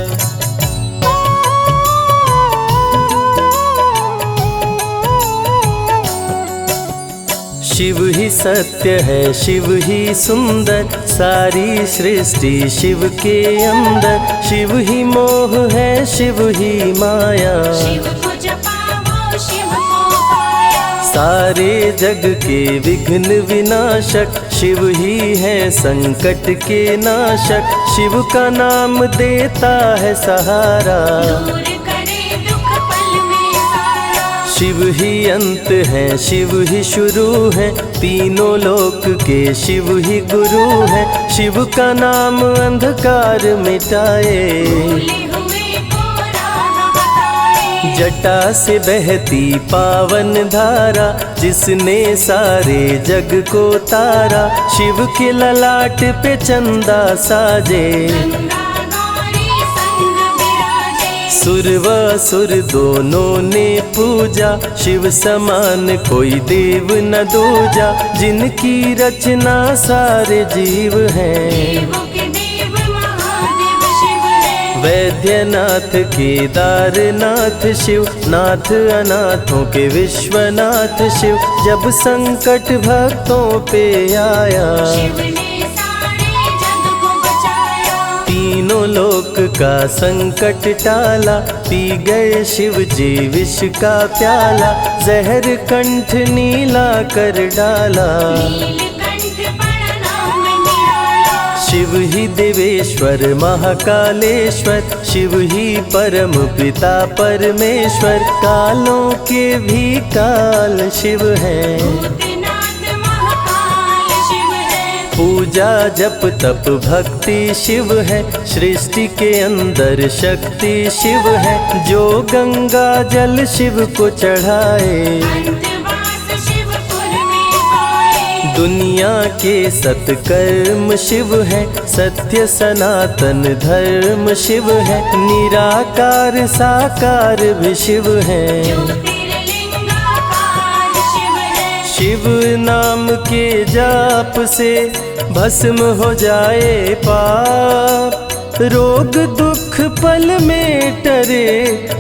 शिव ही सत्य है, शिव ही सुंदर, सारी सृष्टि शिव के अंदर। शिव ही मोह है, शिव ही माया, शिव को जपाओ शिव को पाया। सारे जग के विघ्न विनाशक, शिव ही है संकट के नाशक। शिव का नाम देता है सहारा, दूर करे दुख पल में सारा। शिव ही अंत है, शिव ही शुरू है, तीनों लोक के शिव ही गुरु है। शिव का नाम अंधकार मिटाए, भूले हुए को राह बताए। जटा से बहती पावन धारा, जिसने सारे जग को तारा। शिव के ललाट पे चंदा साजे, गंगा गौरी संग विराजे। सुर व असुर दोनों ने पूजा, शिव समान कोई देव न दूजा। जिनकी रचना सारे जीव हैं, देवों के देव महादेव शिव है। वैद्यनाथ केदारनाथ शिव, नाथ अनाथों के विश्वनाथ शिव। जब संकट भक्तों पे आया, शिव ने सारे जग को बचाया। तीनों लोक का संकट टाला, पी गए शिव जी विष का प्याला। जहर कंठ नीला कर डाला, नीलकंठ बड़ा नाम निराला। शिव ही देवेश्वर महाकालेश्वर, शिव ही परम पिता परमेश्वर। कालों के भी काल शिव है, भूतनाथ महाकाल शिव है। पूजा जप तप भक्ति शिव है, सृष्टि के अंदर शक्ति शिव है। जो गंगा जल शिव को चढ़ाए, अंतवास शिवपुर में पाए। दुनिया के सत्कर्म शिव है, सत्य सनातन धर्म शिव है। निराकार साकार भी शिव है, ज्योतिर्लिंगाकार शिव है। शिव नाम के जाप से भस्म हो जाए पाप। रोग दुख पल में टरे,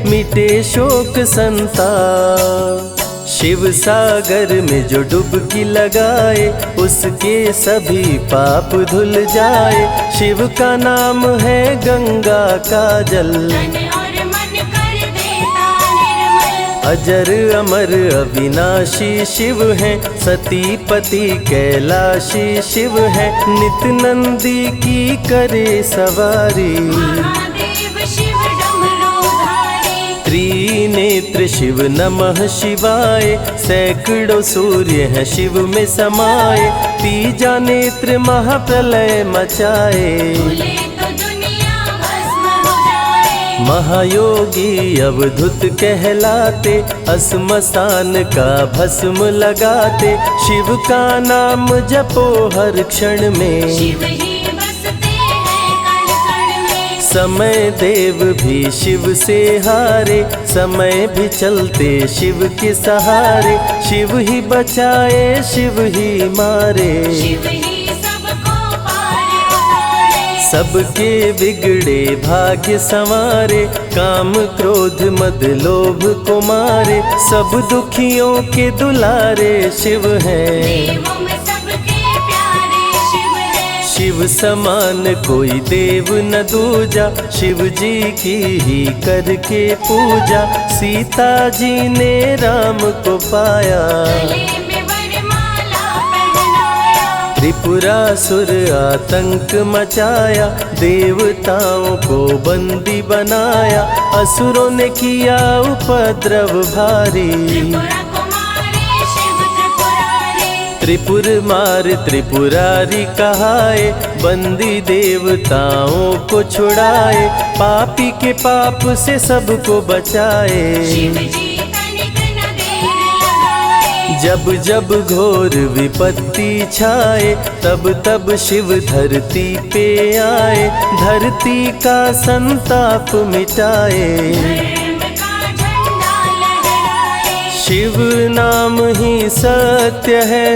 मिटे शोक संताप। शिव सागर में जो डुबकी लगाए, उसके सभी पाप धुल जाए। शिव का नाम है गंगा का जल, तन और मन कर देता निर्मल। अजर अमर अविनाशी शिव है, सतीपति कैलाशी शिव है। नित नंदी की करे सवारी, महादेव शिव डमरूधारी। त्रिनेत्र शिव नमः शिवाय। सैकड़ों सूर्य हैं शिव में समाये, तीजा नेत्र महाप्रलय मचाए। भूले तो दुनिया भस्म हो जाए। महायोगी अवधूत कहलाते, असमसान का भस्म लगाते। शिव का नाम जपो हर क्षण में, शिव ही बसते हैं कण कण में। समय देव भी शिव से हारे, समय भी चलते शिव के सहारे। शिव ही बचाए शिव ही मारे, शिव ही सबको पार उतारे। सबके बिगड़े भाग्य संवारे। काम क्रोध मद लोभ को मारे, सब दुखियों के दुलारे शिव हैं। देवों में सबके प्यारे शिव है। शिव समान कोई देव न दूजा, शिव जी की ही करके पूजा। सीता जी ने राम को पाया, गले में वरमाला पहनाया। त्रिपुरासुर आतंक मचाया, देवताओं को बंदी बनाया। असुरों ने किया उपद्रव भारी, त्रिपुरा कुमारी शिव त्रिपुरारी। त्रिपुर मार त्रिपुरारी कहाए, बंदी देवताओं को छुड़ाए। पापी के पाप से सबको बचाए, शिव जी तनिक न देर लगाए। जब जब घोर विपत्ति छाए, तब तब शिव धरती पे आए। धरती का संताप मिटाए, धर्म का झंडा लहराए। शिव नाम ही सत्य है,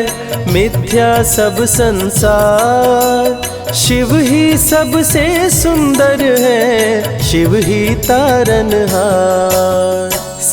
मिथ्या सब संसार। शिव ही सबसे सुंदर है, शिव ही तारनहार।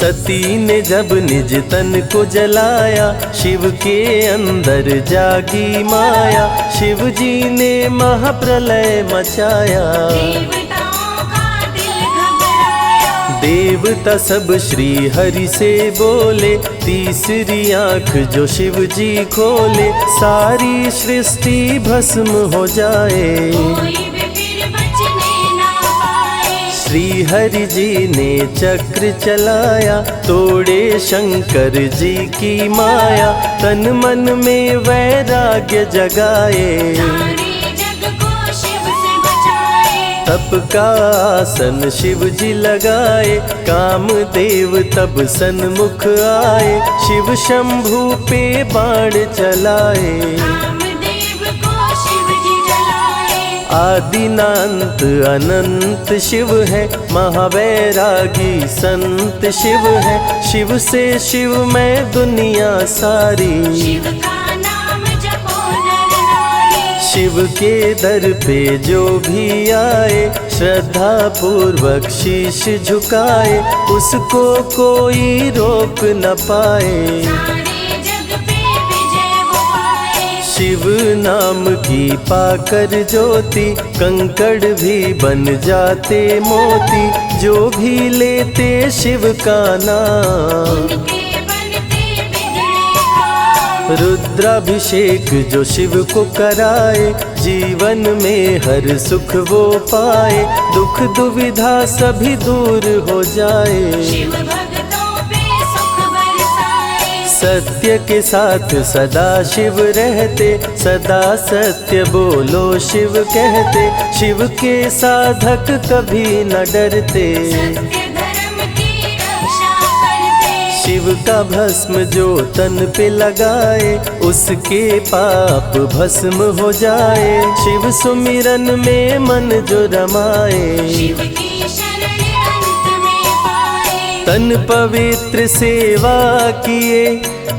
सती ने जब निज तन को जलाया, शिव के अंदर जागी माया, शिव जी ने महाप्रलय मचाया। देवताओं का दिल घबराया, देवता सब श्री हरि से बोले, तीसरी आंख जो शिव जी खोले, सारी सृष्टि भस्म हो जाए। कोई भी फिर बचने ना पाए। श्री हरि जी ने चक्र चलाया, तोड़े शंकर जी की माया, तन मन में वैराग्य जगाए। सारे जग को शिव से बचाए। तप का आसन शिव जी लगाए, कामदेव तब सन्मुख आए, शिव शंभु पे बाण चलाए। कामदेव को शिव जी जलाए। आदिनांत अनंत शिव है, महावैरागी संत शिव है, शिव से शिव में दुनिया सारी। शिव का नाम जपो नर नारी। शिव के दर पे जो भी आए, श्रद्धा पूर्वक शीश झुकाए, उसको कोई रोक न पाए। सारे जग पे विजय वो पाए। शिव नाम की पाकर ज्योति, कंकड़ भी बन जाते मोती, जो भी लेते शिव का नाम। उनके बनते बिगड़े काम। रुद्राभिषेक जो शिव को कराए, जीवन में हर सुख वो पाए, दुख दुविधा सभी दूर हो जाए। शिव भक्तों पे सुख बरसाए। सत्य के साथ सदा शिव रहते, सदा सत्य बोलो शिव कहते, शिव के साधक कभी न डरते। सत्य धर्म की रक्षा करते। शिव का भस्म जो तन पे लगाए, उसके पाप भस्म हो जाए। शिव सुमिरन में मन जो रमाए, शिव की शरण अंत में पाए। तन पवित्र सेवा किए,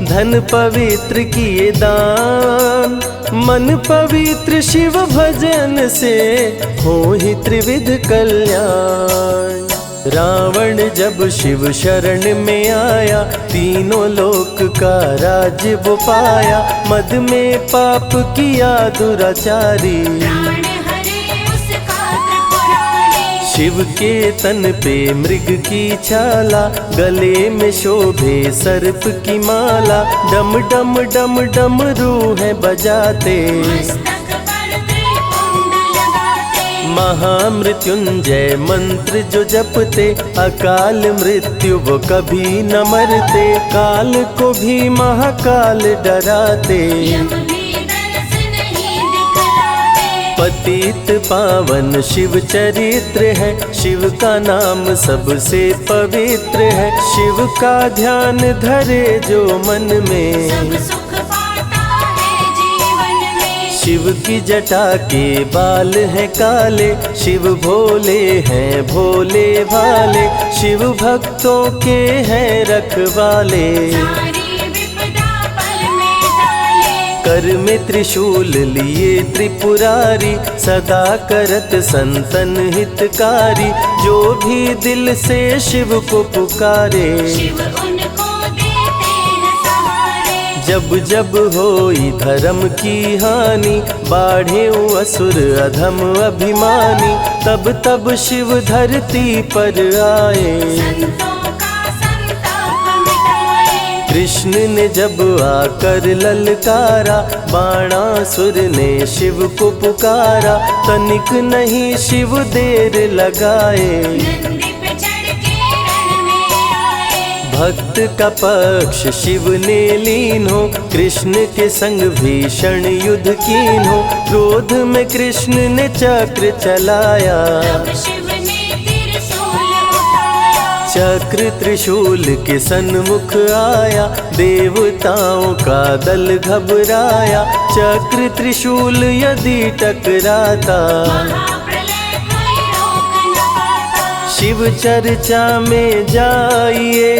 धन पवित्र किए दान, मन पवित्र शिव भजन से हो ही त्रिविध कल्याण। रावण जब शिव शरण में आया, तीनों लोक का राज वो पाया, मद में पाप किया दुराचारी। प्राण हरे उसका त्रिपुरारी। शिव के तन पे मृग की छाला, गले में शोभे सर्प की माला, डम डम डम डम रूह बजाते। मस्तक पर त्रिपुंड लगाते। महामृत्युंजय मंत्र जो जपते, अकाल मृत्यु वो कभी न मरते, काल को भी महाकाल डराते। यम भी दरस नहीं दिखलाते। पतित पावन शिव चरित्र है, शिव का नाम सबसे पवित्र है, शिव का ध्यान धरे जो मन में, सब सुख पाता है जीवन में। शिव की जटा के बाल हैं काले, शिव भोले हैं भोले भाले, शिव भक्तों के हैं रखवाले। सारी विपदा पल में टाले। कर में त्रिशूल लिए त्रिपुरारी, सदा करत संतन हितकारी, जो भी दिल से शिव को पुकारे। शिव उनको देते हैं सहारे। जब जब होई धर्म की हानि, बाढ़े असुर अधम अभिमानी, तब तब शिव धरती पर आए। संतों का संताप मिटाए। कृष्ण ने जब आकर ललकारा, बाणासुर ने शिव को पुकारा, तनिक नहीं शिव देर लगाए। नंदी पे चढ़ के रण में आए। भक्त का पक्ष शिव ने लीन हो, कृष्ण के संग भीषण युद्ध कीन हो, क्रोध में कृष्ण ने चक्र चलाया। तब शिव ने त्रिशूल उठाया। चक्र त्रिशूल के सन्मुख आया, देवताओं का दल घबराया, चक्र त्रिशूल यदि टकराता, महाप्रलय कोई रोक न पाता। शिव चर्चा में जाइए,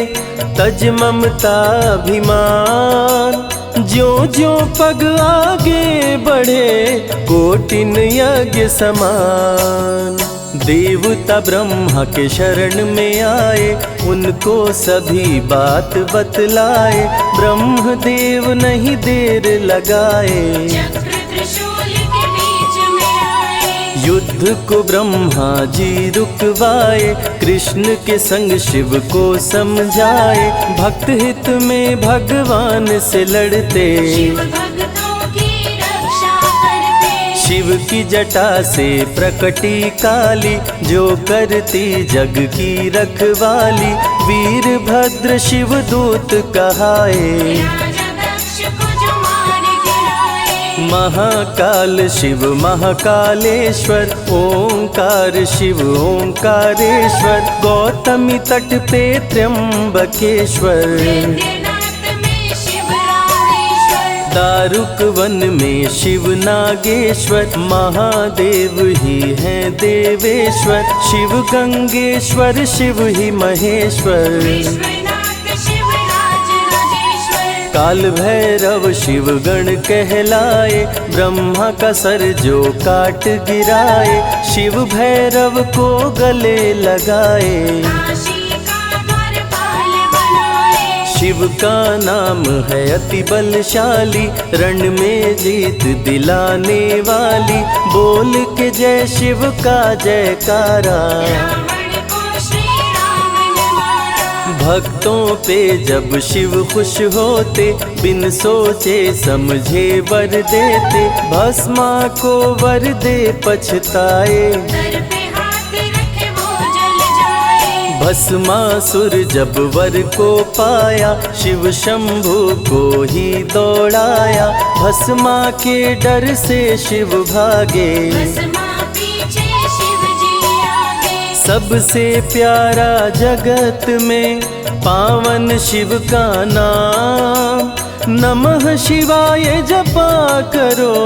तज ममता अभिमान, ज्यो ज्यो पग आगे बढ़े कोटिन यज्ञ समान। देवता ब्रह्मा के शरण में आए, उनको सभी बात बतलाए। ब्रह्मदेव नहीं देर लगाए, चक्र त्रिशूल के बीच में आए। युद्ध को ब्रह्मा जी रुकवाए, कृष्ण के संग शिव को समझाए। भक्त हित में भगवान से लड़ते, शिव भक्तों की रक्षा करते। शिव की जटा से प्रकटी काली, जो करती जग की रखवाली। वीरभद्र शिव दूत कहाए, राजा दक्ष को जो मार गिराए। महाकाल शिव महाकालेश्वर, ओंकार शिव ओंकारेश्वर। गौतमी तट पे त्र्यंबकेश्वर, वैद्यनाथ में शिव रामेश्वर। दारुक वन में शिव नागेश्वर। महादेव ही हैं देवेश्वर, शिव गंगेश्वर शिव ही महेश्वर। विश्वनाथ शिव राज राजेश्वर। काल भैरव शिव गण कहलाए, ब्रह्मा का सर जो काट गिराए। शिव भैरव को गले लगाए, काशी का द्वारपाल बनाए। शिव का नाम है अति बलशाली, रण में जीत दिलाने वाली। बोल के जय शिव का जयकारा, रावण को श्री राम ने मारा। भक्तों पे जब शिव खुश होते, बिन सोचे समझे वर देते। भस्मा को वर दे पछताए, सर पे हाथ रखे वो जल जाए। भस्मासुर जब वर को पाया, शिव शंभु को ही दौड़ाया। भस्मा के डर से शिव भागे, भस्मा पीछे शिव जी आगे। सबसे प्यारा जगत में पावन शिव का नाम। नमः शिवाय जपा करो,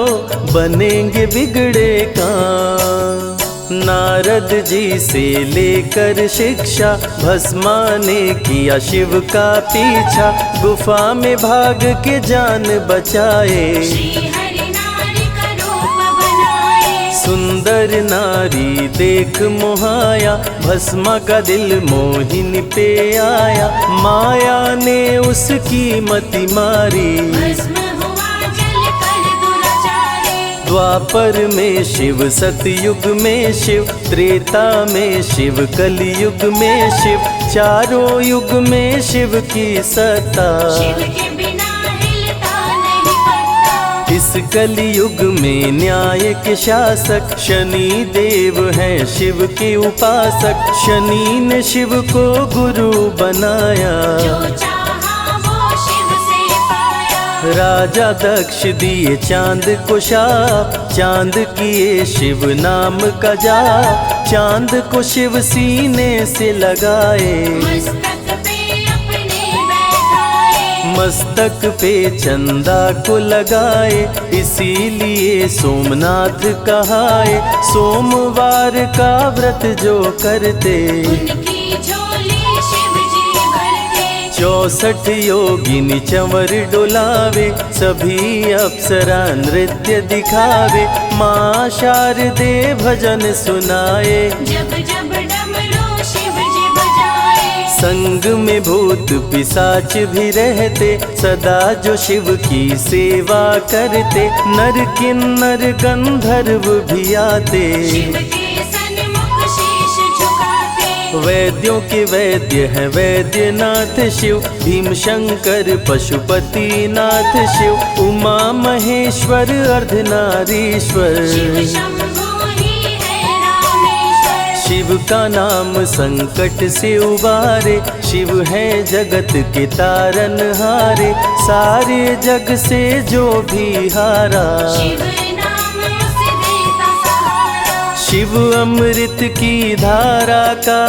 बनेंगे बिगड़े काम। नारद जी से लेकर शिक्षा, भस्मा ने किया शिव का पीछा। गुफा में भाग के जान बचाए, श्री हरि नारी का रूप बनाए। सुंदर नारी देख मोहाया, भस्मा का दिल मोहिनी पे आया। माया ने उसकी मति मारी, भस्म हुआ जल कर दुराचारी। द्वापर में शिव सतयुग में शिव, त्रेता में शिव कलयुग में शिव। चारों युग में शिव की सत्ता, शिव के बिना हिलता नहीं पत्ता। इस कलयुग में न्याय के शासक, शनि देव हैं शिव के उपासक। शनि ने शिव को गुरु बनाया, जो चाहा वो शिव से पाया। राजा दक्ष दिए चांद को शाप, चांद किए शिव नाम का जाप। चांद को शिव सीने से लगाए, मस्तक पे अपने बैठाए। मस्तक पे चंदा को लगाए। इसीलिए सोमनाथ कहाए, सोमवार का व्रत जो करते। उनकी झोली शिव जी भरते। 64 योगिनी चंवर डुलावे, सभी अप्सरा नृत्य दिखावे। माँ शारदे भजन सुनाए, जब जब डमरू शिव जी बजाए। संग में भूत पिशाच भी रहते, सदा जो शिव की सेवा करते। नर किन्नर गंधर्व भी आते, शिव के सन्मुख शीश झुकाते। वैद्यों के वैद्य है वैद्यनाथ शिव। भीम शंकर पशुपति नाथ शिव। उमा महेश्वर अर्धनारीश्वर, शिव शंभु ही है रामेश्वर। शिव का नाम संकट से उबारे। शिव है जगत के तारनहारे, सारे जग से जो भी हारा। शिव नाम उसे देता सहारा। शिव अमृत की धारा का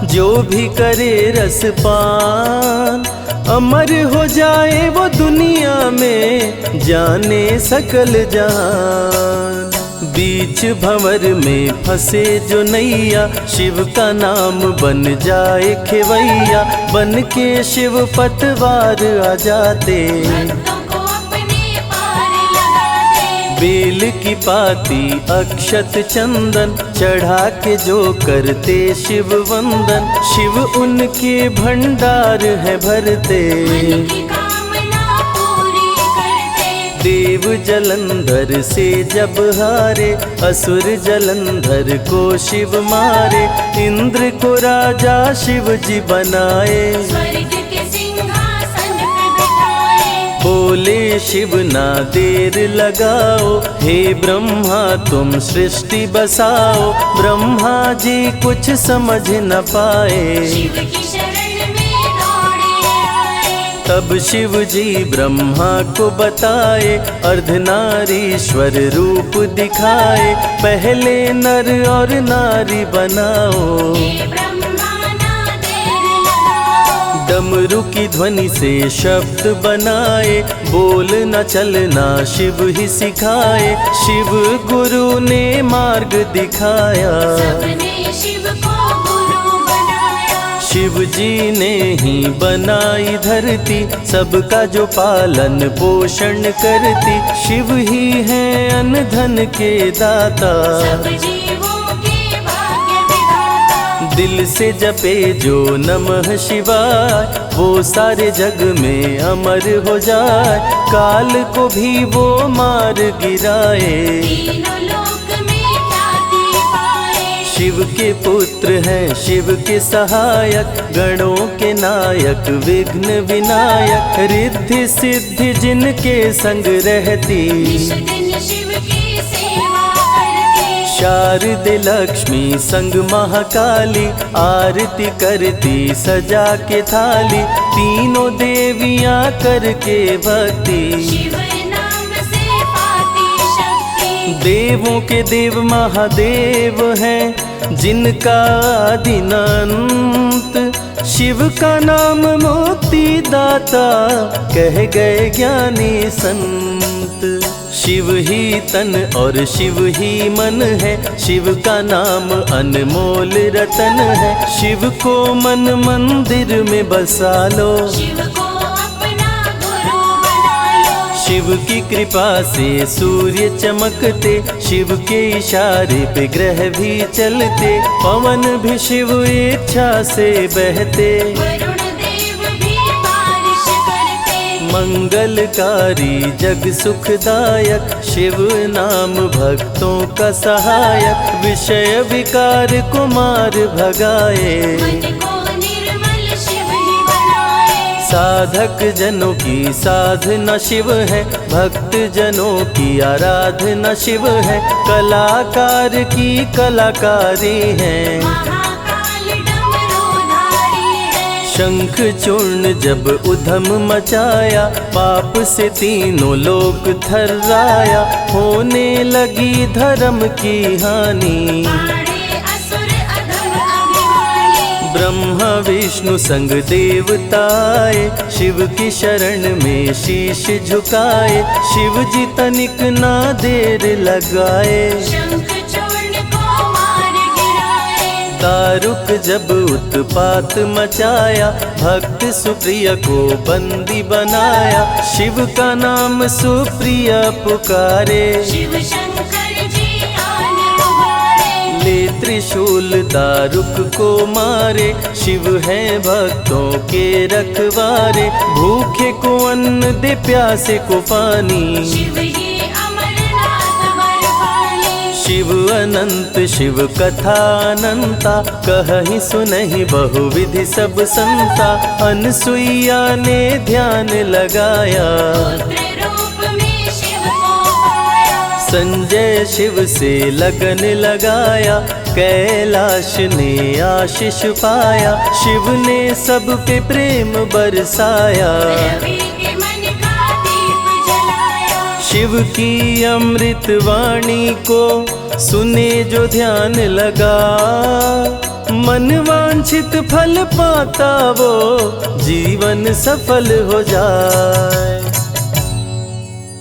जो भी करे रसपान, अमर हो जाए वो दुनिया में जाने सकल जहान। बीच भंवर में फंसे जो नैया, शिव का नाम बन जाए खेवैया। बन के शिव पतवार आ जाते, भक्तों को बेल की पाती अक्षत चंदन चढ़ा के जो करते शिव वंदन, शिव उनके भंडार है भरते। मन की कामना पूरी करते। देव जलंधर से जब हारे, असुर जलंधर को शिव मारे। इंद्र को राजा शिव जी बनाए, स्वर्ग के सिंहासन पे बिठाए। बोले शिव ना देर लगाओ, हे ब्रह्मा तुम सृष्टि बसाओ। ब्रह्मा जी कुछ समझ न पाए, शिव की शरण में दौड़े आए। तब शिव जी ब्रह्मा को बताए, अर्धनारीश्वर रूप दिखाए। पहले नर और नारी बनाओ, हे ब्रह्मा ना देर लगाओ। डमरू की ध्वनि से शब्द बनाए, बोल न चलना शिव ही सिखाए। शिव गुरु ने मार्ग दिखाया, सबने शिव को गुरु बनाया। शिव जी ने ही बनाई धरती, सबका जो पालन पोषण करती। शिव ही है अन्न धन के दाता, सब जीवों के भाग्य विधाता। दिल से जपे जो नमः शिवाय, वो सारे जग में अमर हो जाए। काल को भी वो मार गिराए, तीनों लोक में ख्याति पाए। शिव के पुत्र हैं शिव के सहायक, गणों के नायक विघ्न विनायक। रिद्धि सिद्धि जिनके संग रहती, निश दिन शिव की सेवा करते। शारदे लक्ष्मी संग महाकाली, आरती करती सजा के थाली। तीनों देवियां करके भक्ति, शिव नाम से पाती शक्ति। देवों के देव महादेव हैं, जिनका आदि न अंत। शिव का नाम मुक्ति दाता, कह गए ज्ञानी संत। शिव ही तन और शिव ही मन है, शिव का नाम अनमोल रतन है। शिव को मन मंदिर में बसा लो, शिव को अपना गुरु बना लो। शिव की कृपा से सूर्य चमकते, शिव के इशारे पे ग्रह भी चलते। पवन भी शिव इच्छा से बहते, वरुण देव भी बारिश करते। मंगलकारी जग सुखदायक, शिव नाम भक्तों का सहायक। विषय विकार को मार भगाए, मन को निर्मल शिव ही बनाए। साधक जनों की साधना शिव है, भक्त जनों की आराधना शिव है। कलाकार की कलाकारी है, महाकाल डमरूधारी है। शंख चूर्ण जब उधम मचाया, पाप से तीनों लोक थर्राया। होने लगी धर्म की हानि, बाड़े असुर अधम अभिमानी। ब्रह्मा विष्णु संग देवताए, शिव की शरण में शीश झुकाए। शिव जी तनिक ना देर लगाए, शंख चूर्ण को मार गिराए। दारुक जब उत्पात मचाया, भक्त सुप्रिय को बंदी बनाया। शिव का नाम सुप्रिय पुकारे, शिव शंकर जी आन उबारे। ले त्रिशूल दारुक को मारे। शिव है भक्तों के रखवारे, भूखे को अन्न दे प्यासे को पानी। शिव ही अमरनाथ वर पाले। शिव अनंत शिव कथा अनंता, कहीं सुनहि बहुविधि सब संता। अनसुईया ने ध्यान लगाया, पुत्र रूप में शिव को पाया। संजय शिव से लगन लगाया। कैलाश ने आशीष पाया, शिव ने सब पे प्रेम बरसाया। रवि के मन का दीप जलाया। शिव की अमृत वाणी को सुने जो ध्यान लगा, मन वांछित फल पाता वो जीवन सफल हो जाए।